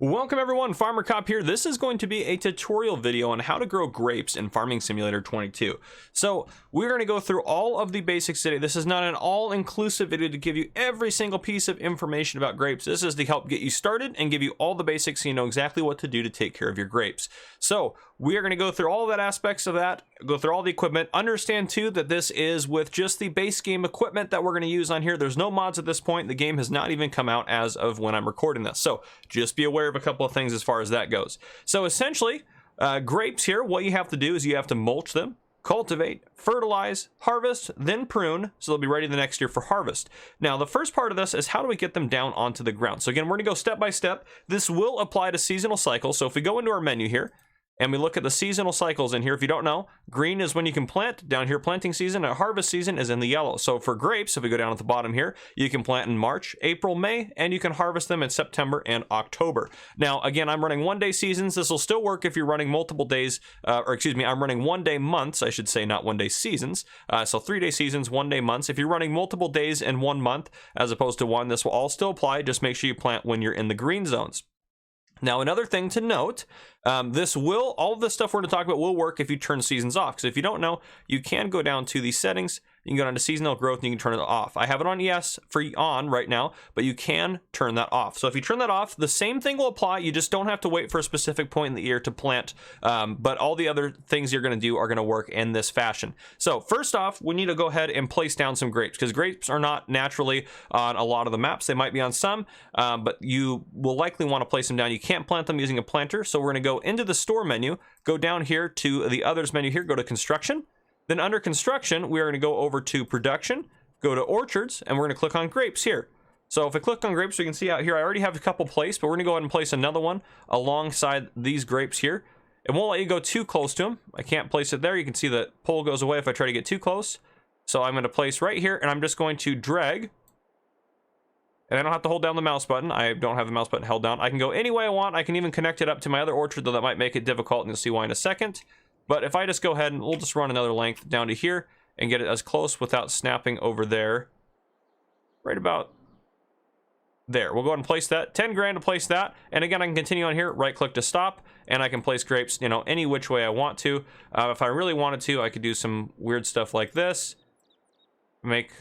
Welcome everyone, Farmer Cop here. This is going to be a tutorial video on how to grow grapes in Farming Simulator 22. So we're going to go through all of the basics today. This is not an all-inclusive video to give you every single piece of information about grapes. This is to help get you started and give you all the basics so you know exactly what to do to take care of your grapes. So we are going to go through all of that aspects of that, go through all the equipment. Understand too that this is with just the base game equipment that we're going to use on here. There's no mods at this point. The game has not even come out as of when I'm recording this. So just be aware of a couple of things as far as that goes. So essentially, grapes here, what you have to do is you have to mulch them, cultivate, fertilize, harvest, then prune, so they'll be ready the next year for harvest. Now, the first part of this is how do we get them down onto the ground? So again, we're gonna go step by step. This will apply to seasonal cycles. So if we go into our menu here, and we look at the seasonal cycles in here, if you don't know, green is when you can plant. Down here, planting season, and harvest season is in the yellow. So for grapes, if we go down at the bottom here, you can plant in March, April, May, and you can harvest them in September and October. Now, again, I'm running one-day seasons. This will still work if you're running multiple days, I'm running one-day months, I should say, not one-day seasons. So 3-day seasons, one-day months. If you're running multiple days in 1 month, as opposed to one, this will all still apply. Just make sure you plant when you're in the green zones. Now, another thing to note, all of this stuff we're going to talk about will work if you turn seasons off. Because if you don't know, you can go down to the settings, you can go down to seasonal growth, and you can turn it off. I have it on yes for on right now, but you can turn that off. So if you turn that off, the same thing will apply. You just don't have to wait for a specific point in the year to plant. But all the other things you're going to do are going to work in this fashion. So first off, we need to go ahead and place down some grapes, because grapes are not naturally on a lot of the maps. They might be on some, but you will likely want to place them down. You can't plant them using a planter. So we're going to go into the store menu, go down here to the others menu here, go to construction. Then under construction, we are going to go over to production, go to orchards, and we're going to click on grapes here. So if I click on grapes, we can see out here, I already have a couple placed, but we're going to go ahead and place another one alongside these grapes here. It won't let you go too close to them. I can't place it there. You can see the pole goes away if I try to get too close. So I'm going to place right here, and I'm just going to drag. And I don't have to hold down the mouse button. I don't have the mouse button held down. I can go any way I want. I can even connect it up to my other orchard, though that might make it difficult, and you'll see why in a second. But if I just go ahead and we'll just run another length down to here and get it as close without snapping over there. Right about there. We'll go ahead and place that. 10 grand to place that. And again, I can continue on here, right click to stop, and I can place grapes, you know, any which way I want to. If I really wanted to, I could do some weird stuff like this. Make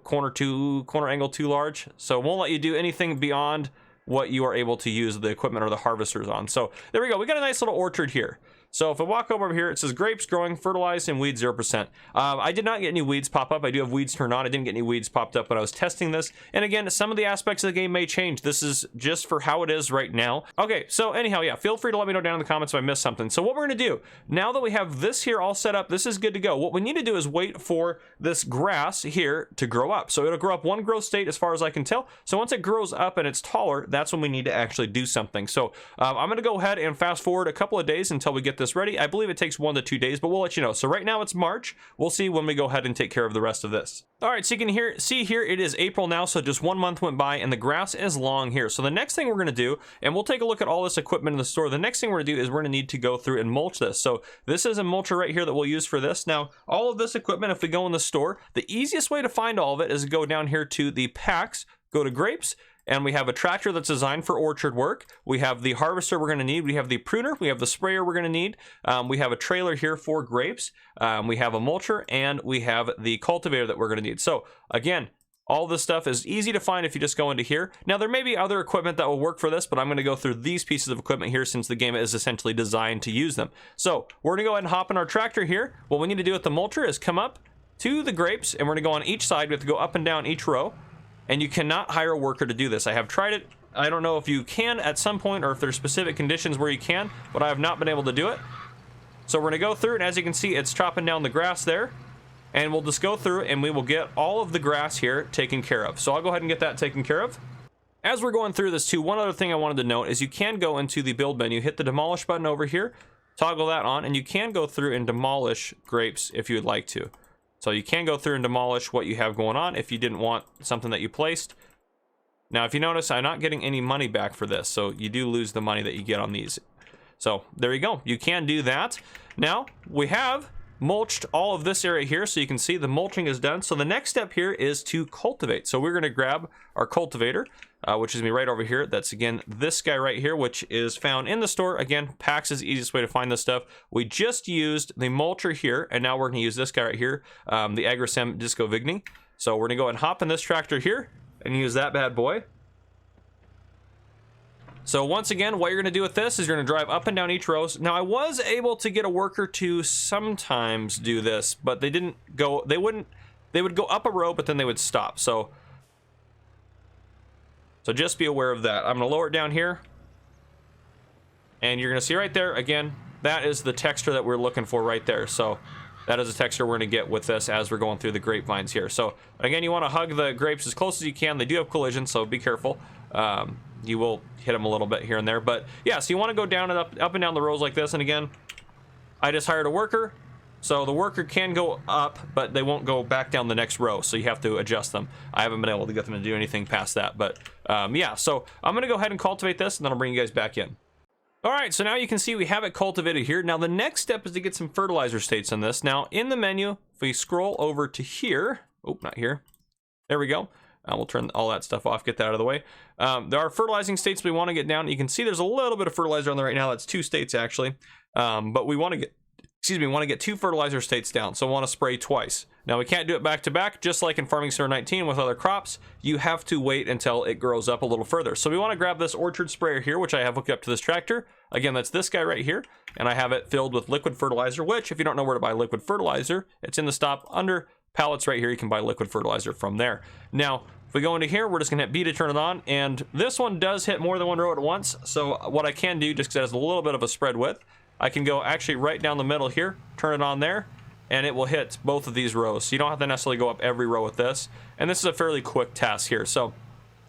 corner angle too large. So it won't let you do anything beyond what you are able to use the equipment or the harvesters on. So there we go. We got a nice little orchard here. So if I walk over here, it says grapes growing, fertilized, and weeds 0%. I did not get any weeds pop up. I do have weeds turned on. I didn't get any weeds popped up when I was testing this. And again, some of the aspects of the game may change. This is just for how it is right now. Okay, so anyhow, yeah, feel free to let me know down in the comments if I missed something. So what we're going to do, now that we have this here all set up, this is good to go. What we need to do is wait for this grass here to grow up. So it'll grow up one growth state as far as I can tell. So once it grows up and it's taller, that's when we need to actually do something. So I'm going to go ahead and fast forward a couple of days until we get this ready. I believe it takes 1 to 2 days, but we'll let you know. So right now it's March. We'll see when we go ahead and take care of the rest of this. All right, so you can see here it is April now, so just 1 month went by and the grass is long here. So the next thing we're going to do, and we'll take a look at all this equipment in the store. The next thing we're going to do is we're going to need to go through and mulch this. So this is a mulcher right here that we'll use for this. Now, all of this equipment, if we go in the store, the easiest way to find all of it is to go down here to the packs, go to grapes, and we have a tractor that's designed for orchard work. We have the harvester we're going to need. We have the pruner. We have the sprayer we're going to need. We have a trailer here for grapes. We have a mulcher, and we have the cultivator that we're going to need. So again, all this stuff is easy to find if you just go into here. Now, there may be other equipment that will work for this, but I'm going to go through these pieces of equipment here since the game is essentially designed to use them. So we're going to go ahead and hop in our tractor here. What we need to do with the mulcher is come up to the grapes, and we're going to go on each side. We have to go up and down each row. And you cannot hire a worker to do this. I have tried it. I don't know if you can at some point or if there's specific conditions where you can, but I have not been able to do it. So we're going to go through, and as you can see, it's chopping down the grass there. And we'll just go through, and we will get all of the grass here taken care of. So I'll go ahead and get that taken care of. As we're going through this too, one other thing I wanted to note is you can go into the build menu, hit the demolish button over here, toggle that on, and you can go through and demolish grapes if you would like to. So you can go through and demolish what you have going on if you didn't want something that you placed. Now, if you notice, I'm not getting any money back for this, so you do lose the money that you get on these. So there you go. You can do that. Now, we have mulched all of this area here, so you can see the mulching is done. So the next step here is to cultivate. So we're going to grab our cultivator. which is me right over here. That's again this guy right here, which is found in the store. Again, Pax is the easiest way to find this stuff. We just used the mulcher here, and now we're going to use this guy right here, the Agrosem Disco Vigny. So we're going to go and hop in this tractor here and use that bad boy. So once again, what you're going to do with this is you're going to drive up and down each row. Now I was able to get a worker to sometimes do this, but they didn't go, they would go up a row, but then they would stop. So just be aware of that. I'm going to lower it down here. And you're going to see right there, again, that is the texture that we're looking for right there. So that is the texture we're going to get with this as we're going through the grapevines here. So again, you want to hug the grapes as close as you can. They do have collision, so be careful. You will hit them a little bit here and there, but yeah, so you want to go down and up and down the rows like this. And again, I just hired a worker, so the worker can go up, but they won't go back down the next row, so you have to adjust them. I haven't been able to get them to do anything past that, but yeah, so I'm going to go ahead and cultivate this, and then I'll bring you guys back in. All right, so now you can see we have it cultivated here. Now the next step is to get some fertilizer states on this. Now in the menu, if we scroll over to here, oh, not here, there we go. We'll turn all that stuff off, get that out of the way. There are fertilizing states we want to get down. You can see there's a little bit of fertilizer on there right now. That's 2 states actually. But we want to get, we want to get 2 fertilizer states down. So we want to spray twice. Now we can't do it back to back, just like in Farming Simulator 19 with other crops. You have to wait until it grows up a little further. So we want to grab this orchard sprayer here, which I have hooked up to this tractor. Again, that's this guy right here. And I have it filled with liquid fertilizer, which if you don't know where to buy liquid fertilizer, it's in the stop under pallets right here. You can buy liquid fertilizer from there. Now, if we go into here, we're just gonna hit B to turn it on, and this one does hit more than one row at once. So what I can do, just because it has a little bit of a spread width, I can go actually right down the middle here, turn it on there, and it will hit both of these rows. So you don't have to necessarily go up every row with this. And this is a fairly quick task here. So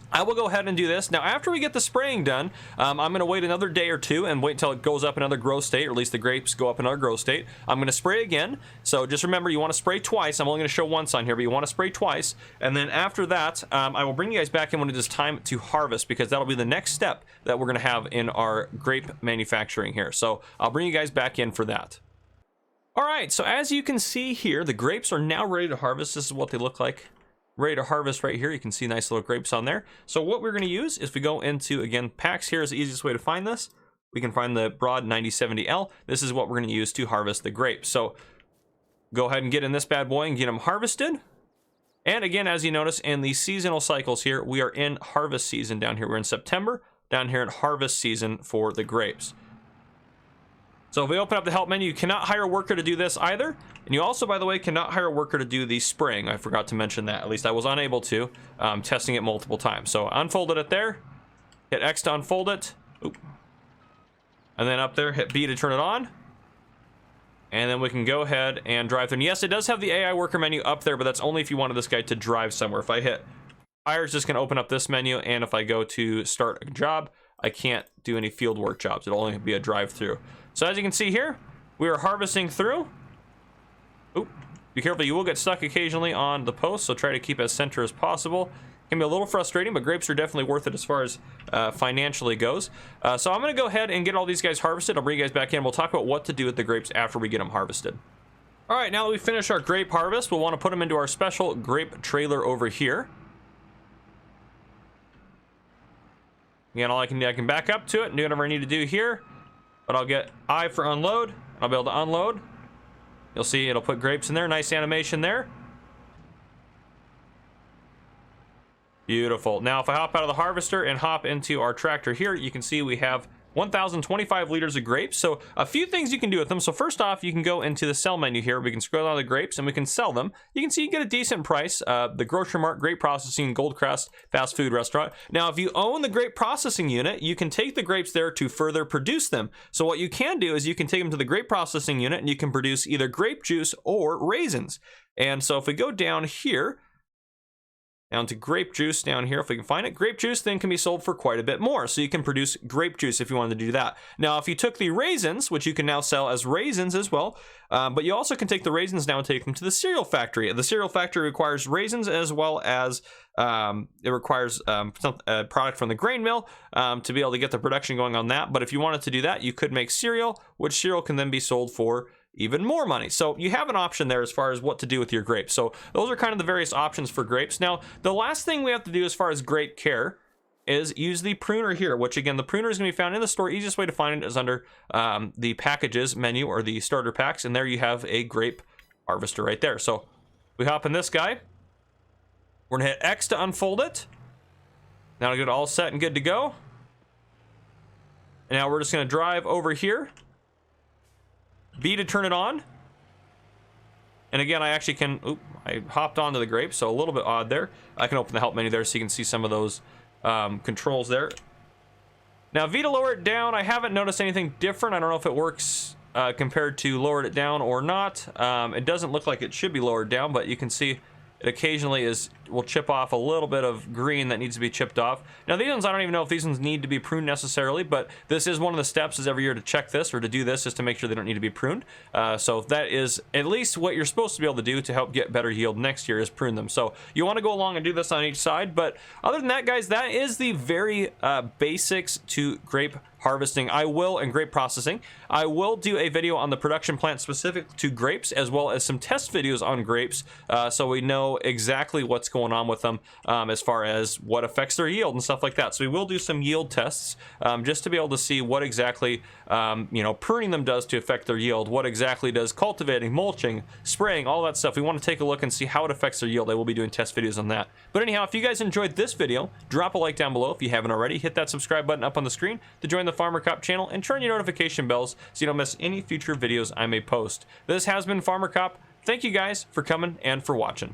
I will go ahead and do this. Now, after we get the spraying done, I'm going to wait another day or two and wait until it goes up another growth state, or at least the grapes go up another growth state. I'm going to spray again. So just remember, you want to spray twice. I'm only going to show once on here, but you want to spray twice. And then after that, I will bring you guys back in when it is time to harvest, because that'll be the next step that we're going to have in our grape manufacturing here. So I'll bring you guys back in for that. All right, so as you can see here, the grapes are now ready to harvest. This is what they look like. Ready to harvest right here. You can see nice little grapes on there. So what we're going to use is we go into, again, packs here is the easiest way to find this. We can find the broad 9070L. This is what we're going to use to harvest the grapes. So go ahead and get in this bad boy and get them harvested. And again, as you notice in the seasonal cycles here, we are in harvest season down here. We're in September, down here in harvest season for the grapes. So if we open up the help menu, you cannot hire a worker to do this either. And you also, by the way, cannot hire a worker to do the spraying. I forgot to mention that. At least I was unable to, testing it multiple times. So unfolded it there, hit X to unfold it. Oop. And then up there, hit B to turn it on. And then we can go ahead and drive through. And yes, it does have the AI worker menu up there, but that's only if you wanted this guy to drive somewhere. If I hit hire, it's just going to open up this menu. And if I go to start a job, I can't do any field work jobs. It'll only be a drive through. So as you can see here, we are harvesting through. Oop, be careful, you will get stuck occasionally on the post, so try to keep as center as possible. It can be a little frustrating, but grapes are definitely worth it as far as financially goes. So I'm going to go ahead and get all these guys harvested. I'll bring you guys back in. We'll talk about what to do with the grapes after we get them harvested. All right, now that we finish our grape harvest, we'll want to put them into our special grape trailer over here. Again, all I can back up to it and do whatever I need to do here. But I'll get I for unload. I'll be able to unload. You'll see it'll put grapes in there. Nice animation there. Beautiful. Now, if I hop out of the harvester and hop into our tractor here, you can see we have 1,025 liters of grapes. So a few things you can do with them. So first off, you can go into the sell menu here. We can scroll down the grapes and we can sell them. You can see you get a decent price. The Grocery Mart, Grape Processing, Goldcrest fast food restaurant. Now, if you own the grape processing unit, you can take the grapes there to further produce them. So what you can do is you can take them to the grape processing unit and you can produce either grape juice or raisins. And so if we go down here, down to grape juice down here, if we can find it. Grape juice then can be sold for quite a bit more. So you can produce grape juice if you wanted to do that. Now, if you took the raisins, which you can now sell as raisins as well, but you also can take the raisins now and take them to the cereal factory. The cereal factory requires raisins as well as it requires a product from the grain mill to be able to get the production going on that. But if you wanted to do that, you could make cereal, which cereal can then be sold for even more money. So you have an option there as far as what to do with your grapes. So those are kind of the various options for grapes. Now, the last thing we have to do as far as grape care is use the pruner here, which again, the pruner is going to be found in the store. Easiest way to find it is under the packages menu or the starter packs, and there you have a grape harvester right there. So we hop in this guy. We're gonna hit X to unfold it. Now we get all set and good to go. And now we're just gonna drive over here. B to turn it on. And again, I actually can, I hopped onto the grape, so a little bit odd there. I can open the help menu there so you can see some of those controls there. Now V to lower it down, I haven't noticed anything different. I don't know if it works compared to lowered it down or not. It doesn't look like it should be lowered down, but you can see it occasionally will chip off a little bit of green that needs to be chipped off. Now these ones, I don't even know if these ones need to be pruned necessarily, but this is one of the steps is every year to check this or to do this just to make sure they don't need to be pruned. So that is at least what you're supposed to be able to do to help get better yield next year is prune them. So you want to go along and do this on each side, but other than that, guys, that is the very basics to grape harvesting. And grape processing. I will do a video on the production plant specific to grapes, as well as some test videos on grapes, so we know exactly what's going on with them as far as what affects their yield and stuff like that. So we will do some yield tests just to be able to see what exactly pruning them does to affect their yield, what exactly does cultivating, mulching, spraying, all that stuff. We want to take a look and see how it affects their yield. I will be doing test videos on that. But anyhow, if you guys enjoyed this video, drop a like down below. If you haven't already, hit that subscribe button up on the screen to join the Farmer Cop channel and turn your notification bells so you don't miss any future videos I may post. This has been Farmer Cop. Thank you guys for coming and for watching.